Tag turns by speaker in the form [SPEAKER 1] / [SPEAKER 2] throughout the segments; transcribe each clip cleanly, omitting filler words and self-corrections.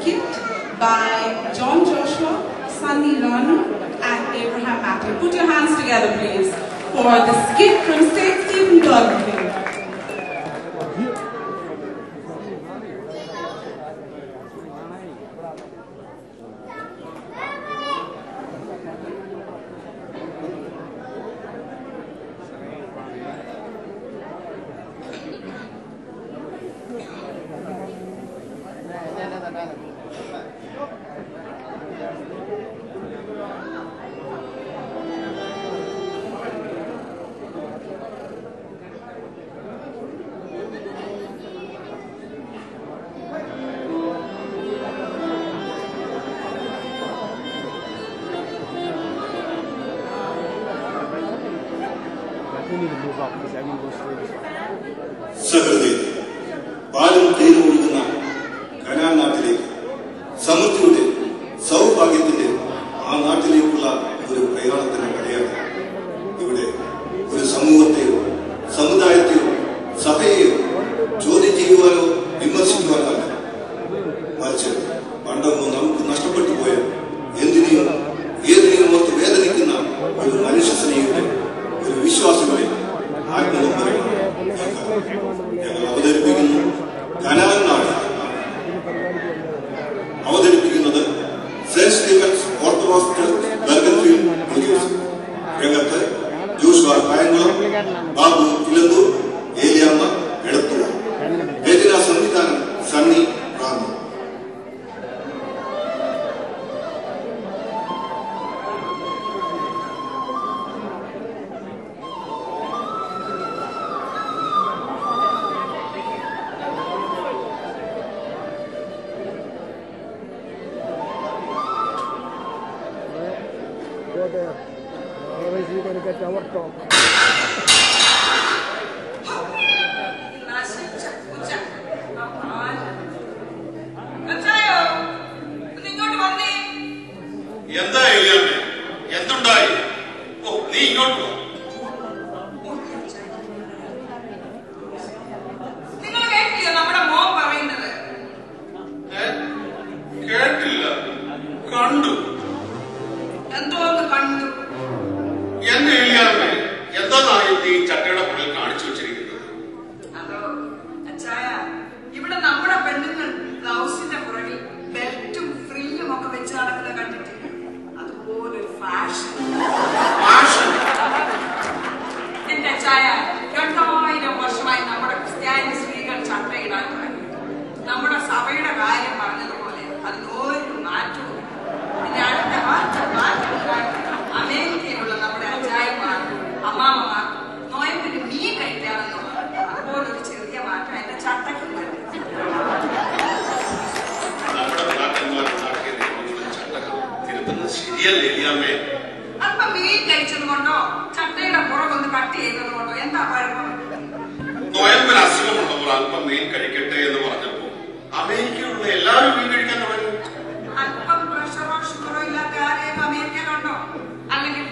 [SPEAKER 1] skit by John Joshua, Sunny Lanu, and Abraham Matthew. Put your hands together, please, for the skit from St. Stephen Dorothy.
[SPEAKER 2] സഹൃദയ പാലും തേനും ഒഴുകുന്ന Canaan നാട്ടിലേക്ക് സമൃദ്ധിയുടെ സൗഭാഗ്യത്തിന്റെ ആ നാട്ടിലേക്കുള്ള ഒരു പ്രയാണത്തിന്റെ കഥയാണ്. ഇവിടെ ഒരു സമൂഹത്തെയോ സമുദായത്തെയോ സഭയെയോ ചോദ്യം ചെയ്യുവാനോ വിമർശിക്കുവാനോ അല്ല, മറിച്ച് പണ്ടൊന്നും നമുക്ക് നഷ്ടപ്പെട്ടു പോയ എന്തിനേയും ഏതിനെയും ഓർത്ത് വേദനിക്കുന്ന ഒരു മനുഷ്യ സ്നേഹിയുടെ ഒരു വിശ്വാസികളെ ആത്മനിർഭരമാണ് ഞങ്ങൾ അവതരിപ്പിക്കുന്നു. കനാൻ നാട് അവതരിപ്പിക്കുന്നത് saint Stephens orthodox church, Bergenfield, New Jersey. രംഗത്ത് ജോഷുവ കായംകുളം, ബാബു ഇലന്തൂർ, ഏലിയാമ്മ എടത്തുക. രചന സംവിധാനം Sunny Ranni.
[SPEAKER 3] Otherwise we're going to get our talk.
[SPEAKER 2] എന്താ ഏലിയാമ്മേ, എന്തുണ്ടായി? ഓ, നീ ഇങ്ങോട്ട് പോ.
[SPEAKER 1] നിങ്ങൾ കേട്ടില്ല നമ്മുടെ മോൻ പറയുന്നത്?
[SPEAKER 2] കേട്ടില്ല, കണ്ടു.
[SPEAKER 1] എന്തോന്ന് കണ്ടു?
[SPEAKER 2] എന്റെ ഏലിയാമ്മേ, എന്തായി നീ ചട്ടയുടെ പുറകിൽ കാണിച്ചു വെച്ചിരിക്കുന്നത്?
[SPEAKER 1] അതോ അച്ചായ, ഇവിടെ നമ്മുടെ പെണ്ണുങ്ങൾ ബ്ലൗസിന്റെ പുറകിൽ ബെൽറ്റും ഫ്രില്ലും ഒക്കെ വെച്ച് നടക്കുന്നത് കണ്ടിട്ടില്ല? അതുപോലൊരു ഫാഷൻ. എന്റെ അച്ചായ, 2000 വർഷമായി നമ്മുടെ ക്രിസ്ത്യാനി സ്ത്രീകൾ ചട്ടയിടാൻ തുടങ്ങി. നമ്മുടെ സഭയുടെ കാര്യം പറഞ്ഞതുപോലെ അതിനൊരു മാറ്റവും. പിന്നെ അടുത്ത അമേരിക്കയിലുള്ള നമ്മുടെ അച്ചായമാർ, അമ്മാമ്മമാർ നോയമ്പിന് മീൻ കഴിക്കാമെന്നുള്ളത് അതുപോലൊരു ചെറിയ മാറ്റം എന്റെ ചട്ടയ്ക്കും വരും. അപ്പൊ മീൻ കഴിച്ചത് കൊണ്ടോ ചട്ടയുടെ പുറകൊന്ന് കട്ട് ചെയ്തത് കൊണ്ടോ എന്താ പഴക്കം?
[SPEAKER 2] നോയമ്പിന് അസുഖമുള്ളവർ അല്പം മീൻ കഴിക്കട്ടെ എന്ന് പറഞ്ഞപ്പോ അമേരിക്കയിലുള്ള എല്ലാവരും മീൻ കഴിക്കാൻ തുടങ്ങി.
[SPEAKER 1] അല്പം പ്രഷറോ ഷുഗറോ ഇല്ലാത്ത ആരെയും അമേരിക്കയിലുണ്ടോ? അല്ലെങ്കിൽ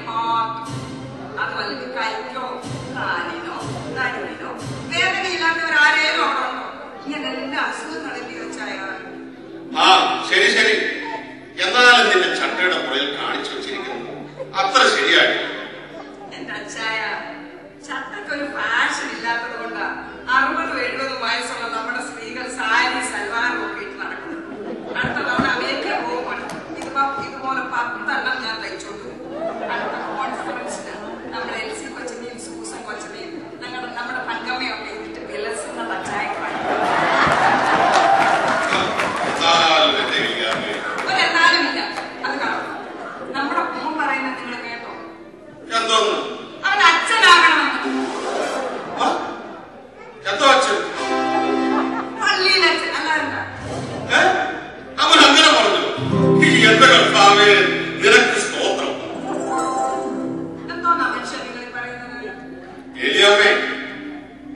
[SPEAKER 1] അതുമല്ലെങ്കിൽ കൈക്കോ കാലിനോ നടുവിനോ വേദനയില്ലാത്തവർ ആരെയും അവിടെ ഉണ്ടോ? ഇങ്ങനെ എല്ലാ അസുഖങ്ങളെല്ലാം വെച്ചായാൽ
[SPEAKER 2] ആ ശരി ശരി, എന്നാലും നിന്റെ ചട്ടയുടെ പുറയിൽ കാണിച്ചു വെച്ചിരിക്കുന്നു അത്ര ശരിയായി.
[SPEAKER 1] എന്റെ അച്ചായ, ചട്ടക്കൊരു ഫാഷൻ ഇല്ലാത്തത് കൊണ്ടാ 60-70 വയസ്സുള്ള നമ്മുടെ സ്ത്രീകൾ സാരി സൽവാറും ഒക്കെ ഇട്ട് നടക്കുന്നത്. അടുത്ത തവണ അമേരിക്ക പോകുമ്പോൾ ഇതുപോലെ 10 എണ്ണം ഞാൻ തയ്ച്ചോട്ടു. അടുത്ത കോൺഫറൻസിന് നമ്മുടെ എൽസി കൊച്ചനെയും സൂസൻ കൊച്ചനെയും നമ്മുടെ പങ്കമ്മയൊക്കെ ഇരുന്നിട്ട് വിലസുന്ന തച്ചായപ്പാണ്. ഒരെന്നാലുമില്ല, അത് കാണാം. നമ്മുടെ മോൻ പറയുന്നത് നിങ്ങൾ കേട്ടോ?
[SPEAKER 2] എന്തോന്ന്?
[SPEAKER 1] അവൻ അച്ഛനാകണമെന്ന്.
[SPEAKER 2] എന്തോ അച്ഛൻ?
[SPEAKER 1] പള്ളിയിലച്ഛൻ അല്ലാതെ
[SPEAKER 2] അവൻ അങ്ങനെ പറഞ്ഞു. എന്റെ കർത്താവേ, നിനക്ക് സ്തോത്രം.
[SPEAKER 1] എന്തോന്നാ മനുഷ്യൻ നിങ്ങൾ പറയുന്നത്?
[SPEAKER 2] ഏലിയാമ്മേ,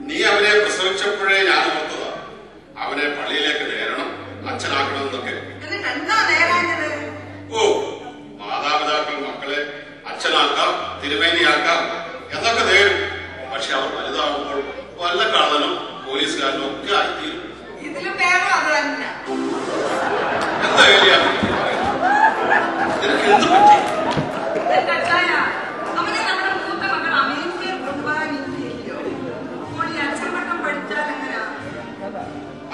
[SPEAKER 2] നീ അവനെ പ്രസവിച്ചപ്പോഴേ ഞാൻ ഓർത്തതാ അവനെ പള്ളിയിലേക്ക് നേരണം, അച്ഛനാക്കണമെന്നൊക്കെ.
[SPEAKER 1] എന്നിട്ട് എന്താ നേരാഞ്ഞത്?
[SPEAKER 2] ഓ, മാതാപിതാക്കൾ മക്കളെ അച്ഛനാക്കാം, തിരുമേനിയാക്കാം എന്നൊക്കെ നേരും. പക്ഷെ അവർ വലുതാവുമ്പോൾ വല്ല കള്ളനും പോലീസുകാരനും ഒക്കെ ആയിത്തീരും.
[SPEAKER 1] ഇതിലും വേറെ അത് തന്നെ.
[SPEAKER 2] എന്താ നിനക്ക് എന്ത് പറ്റി?
[SPEAKER 1] അവനെ നമ്മുടെ മൂത്ത മകൾ അമേരിക്കയിൽ കൊണ്ടുപോകാനില്ലയോ? അച്ഛൻ പഠിച്ചാൽ എങ്ങനെയാ?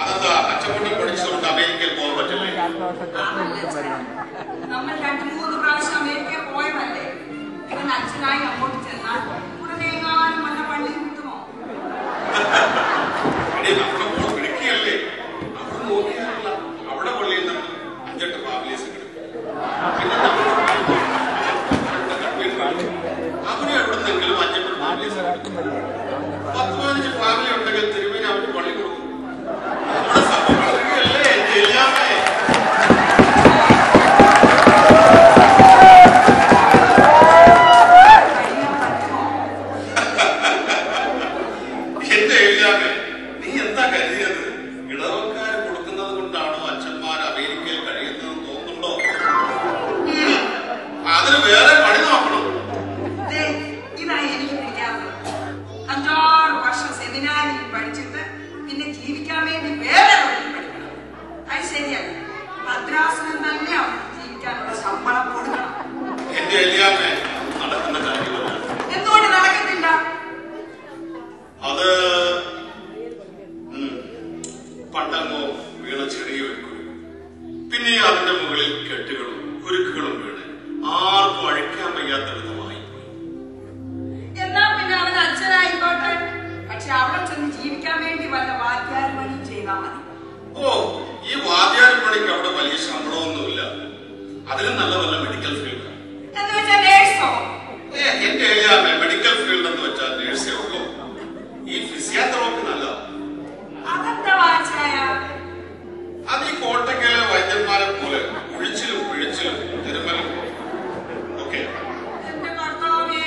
[SPEAKER 2] അതെന്താ അച്ചപ്പട്ടം പഠിച്ചുകൊണ്ട് അമേരിക്കയിൽ പോകാൻ പറ്റില്ലേ?
[SPEAKER 1] നമ്മൾ 2-3 പ്രാവശ്യം അമേരിക്കയിൽ പോയതല്ലേ? ഇവൻ അച്ഛനായി അങ്ങോട്ട് ചെന്നാൽ ഉടനെങ്ങാനും വല്ല പള്ളിയിൽ കിട്ടുമോ?
[SPEAKER 2] നമ്മുടെ മോള് പിടിക്കുകയല്ലേ, അവിടെ നോക്കിയാലല്ല അവിടെ പള്ളിയിൽ നമ്മൾ 5-8 ഫാമിലീസ് കിട്ടും. പിന്നെ അവന് എവിടുന്നെങ്കിലും 5-8 ഫാമിലീസ് കിട്ടും. 10-15 ഫാമിലി ഉണ്ടെങ്കിൽ തിരുമേനി അവന് പള്ളി കൊടുക്കും. നമ്മുടെ സഭ വളരുകയല്ലേ എല്ലാമേ. എന്റെ എല്ലാമേ, നീ എന്താ കരുതിയത്? ഇടവക്കാര് കൊടുക്കുന്നത് കൊണ്ടാണോ അച്ഛന്മാർ അമേരിക്കയിൽ കഴിയുന്നതെന്ന് തോന്നുന്നുണ്ടോ? അതിന് വേറെ പണി നോക്കണം.
[SPEAKER 1] ഇതായി എനിക്ക് പിടിക്കാത്തത്. 5-6 വർഷം സെമിനാരിൽ പഠിച്ചിട്ട് പിന്നെ ജീവിക്കാൻ വേണ്ടി വേറെ വഴി പഠിക്കണം. അത് ശരിയല്ല. ഭദ്രാസനം തന്നെ അവർക്ക് ജീവിക്കാനുള്ള ശമ്പളം കൊടുക്കണം.
[SPEAKER 2] എന്റെ എല്ലാമേ, നടക്കുന്ന കാര്യമല്ല.
[SPEAKER 1] എന്തുകൊണ്ട് നടക്കത്തില്ല?
[SPEAKER 2] അത് പണ്ടങ്ങോ വീണ ചെറിയൊരു കുരു, പിന്നെ അതിന്റെ മുകളിൽ കെട്ടുകളും കുരുക്കുകളും വീണ് ആർക്കും അഴിക്കാൻ വയ്യാത്ത വിധമായി പോയി.
[SPEAKER 1] എന്നാ പിന്നെ അവൻ അച്ഛനായിക്കോട്ടെ. പക്ഷെ അവിടെ ചെന്ന് ജീവിക്കാൻ വേണ്ടി വല്ല വാദ്യാർ പണിയും ചെയ്താൽ മതി.
[SPEAKER 2] ഓ, ഈ വാദ്യാർ പണിക്ക് അവിടെ വലിയ ശമ്പളമൊന്നുമില്ല. അതിലും നല്ല വല്ല മെഡിക്കൽ ഫീൽഡ്.
[SPEAKER 1] എന്ന് വെച്ചാൽ നേഴ്സോ?
[SPEAKER 2] എന്റെ ഏരിയാമേ, മെഡിക്കൽ ഫീൽഡ് എന്ന് വെച്ചാൽ നേഴ്സേ ഉള്ളൂ. ഈ ഫിസിയോതെറാപ്പി നല്ലതാ.
[SPEAKER 1] അതെന്താ വാച്ചായ?
[SPEAKER 2] അത് ഈ കോട്ടയ്ക്കലെ വൈദ്യന്മാരെ പോലെ കുഴിച്ചിലും പിഴിച്ചിലും തിരുമലും ഒക്കെ.
[SPEAKER 1] എന്റെ കർത്താവേ,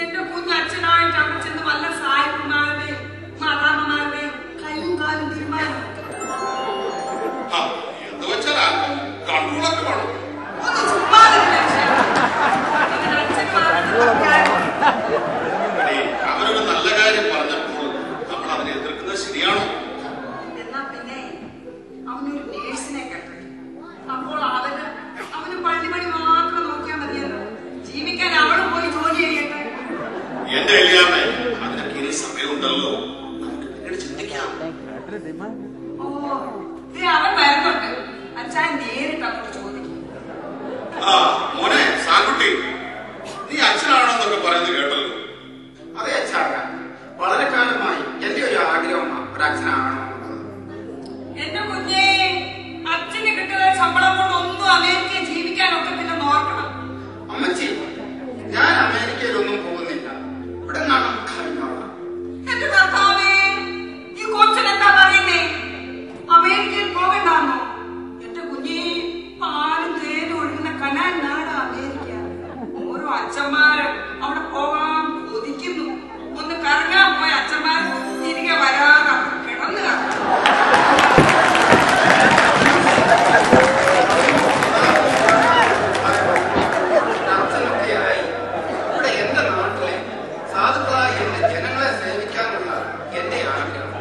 [SPEAKER 1] എന്റെ കുഞ്ഞച്ഛനായിട്ട് അവിടെ ചെന്ന് വല്ല സായിപ്പുമാരുടെയും മാതാമ്മമാരുടെയും കൈയും കാലും തീരുമാനം
[SPEAKER 2] എന്ന് വെച്ചാൽ കണ്ണുകളൊക്കെ വേണം.
[SPEAKER 1] ഒന്ന് ചുമ്മാതിരില്ല.
[SPEAKER 2] അവരൊരു നല്ല കാര്യം പറഞ്ഞപ്പോൾ നമ്മൾ അതിനെ എതിർക്കുന്നത് ശരിയാണോ?
[SPEAKER 1] എന്നാ പിന്നെ അവനൊരു നേഴ്സിനെ കെട്ടി. അപ്പോൾ അവന് പള്ളിപ്പണി മാത്രം നോക്കിയാൽ മതിയല്ലോ. ജീവിക്കാൻ അവള് പോയി ജോലി ചെയ്യട്ടെ.
[SPEAKER 2] എന്റെ എളിയാമേ, അതിനൊക്കെ ഇനി സമയമുണ്ടല്ലോ. നമുക്ക് പിന്നീട് ചിന്തിക്കാം.
[SPEAKER 1] ഓ, അവൻ വരുന്നുണ്ട്. അച്ഛൻ നേരിട്ട് അങ്ങോട്ട് ചോദിക്കും.
[SPEAKER 2] മോനെ സാൻകുട്ടി, നീ അച്ഛനാണോന്നൊക്കെ പറയുന്നത് കേട്ടല്ലോ.
[SPEAKER 4] അതെ അച്ഛാക്ക, വളരെ കാലമായി എന്റെ ഒരു ആഗ്രഹമാണ് ഒരു അച്ഛനാകണമെന്നുള്ളത്.
[SPEAKER 1] എന്റെ കുഞ്ഞെ, അച്ഛന് കിട്ടുന്ന ശമ്പളം കൊണ്ട് ഒന്നും അമേരിക്കയിൽ ജീവിക്കാൻ ഒക്കത്തില്ലെന്ന് ഓർക്കണം.
[SPEAKER 4] അമ്മച്ചി, ഞാൻ അമേരിക്കയിലൊന്നും പോകുന്നില്ല. ഇവിടെ നിന്നാണ് കഴിഞ്ഞോളാം.
[SPEAKER 1] എന്റെ കർത്താവേ, ഈ കൊച്ചിനെന്താ പറയുന്നേ? അമേരിക്കയിൽ പോകണ്ടാന്നോ? എന്റെ കുഞ്ഞെ, പാലും തേനും ഒഴുകുന്ന കനാൻ നാട് അമേരിക്ക. ഓരോ അച്ഛന്മാര് അവിടെ പോകാൻ കൊതിക്കുന്നു. ഒന്ന് കറങ്ങാൻ പോയ അച്ഛന്മാർ തിരികെ വരാതെ അവിടെ കിടന്നു കാണും.
[SPEAKER 4] അച്ഛനൊക്കെയായി ഇവിടെ എന്റെ നാട്ടിലെ സാധുക്കളായ എന്റെ ജനങ്ങളെ സേവിക്കാനുള്ള എന്റെ ആഗ്രഹം.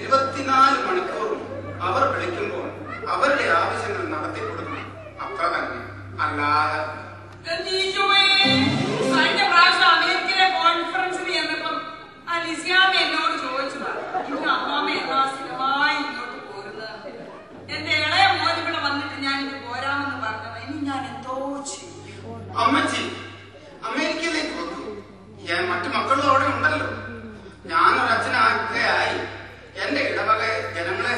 [SPEAKER 4] 24 മണിക്കൂറും അവർ വിളിക്കുമ്പോൾ അവരുടെ ആവശ്യങ്ങൾ നടത്തി കൊടുക്കണം. അത്ര തന്നെ. അല്ലാതെ
[SPEAKER 1] കഴിഞ്ഞ പ്രാവശ്യം അമേരിക്കയിലെ കോൺഫറൻസിന് ചെന്നപ്പം ലിസിയാമ്മ എന്നോട് ചോദിച്ചതാ, ഇന്ന് അമ്മാമ്മ എന്നാ സ്ഥിരമായി ഇങ്ങോട്ട് പോരുന്നത്. എന്റെ ഇളയ മോൻ ഇവിടെ വന്നിട്ട് ഞാൻ ഇത് പോരാമെന്ന് പറഞ്ഞത്. ഇനി ഞാൻ എന്തോ ചെയ്യും?
[SPEAKER 4] അമ്മച്ചി, അമേരിക്കയിലേക്ക് വന്നു. ഞാൻ മറ്റു മക്കളും അവിടെ ഉണ്ടല്ലോ. ഞാനൊരു അച്ഛനാക്കുകയായി എന്റെ ഇടവക ജനങ്ങളെ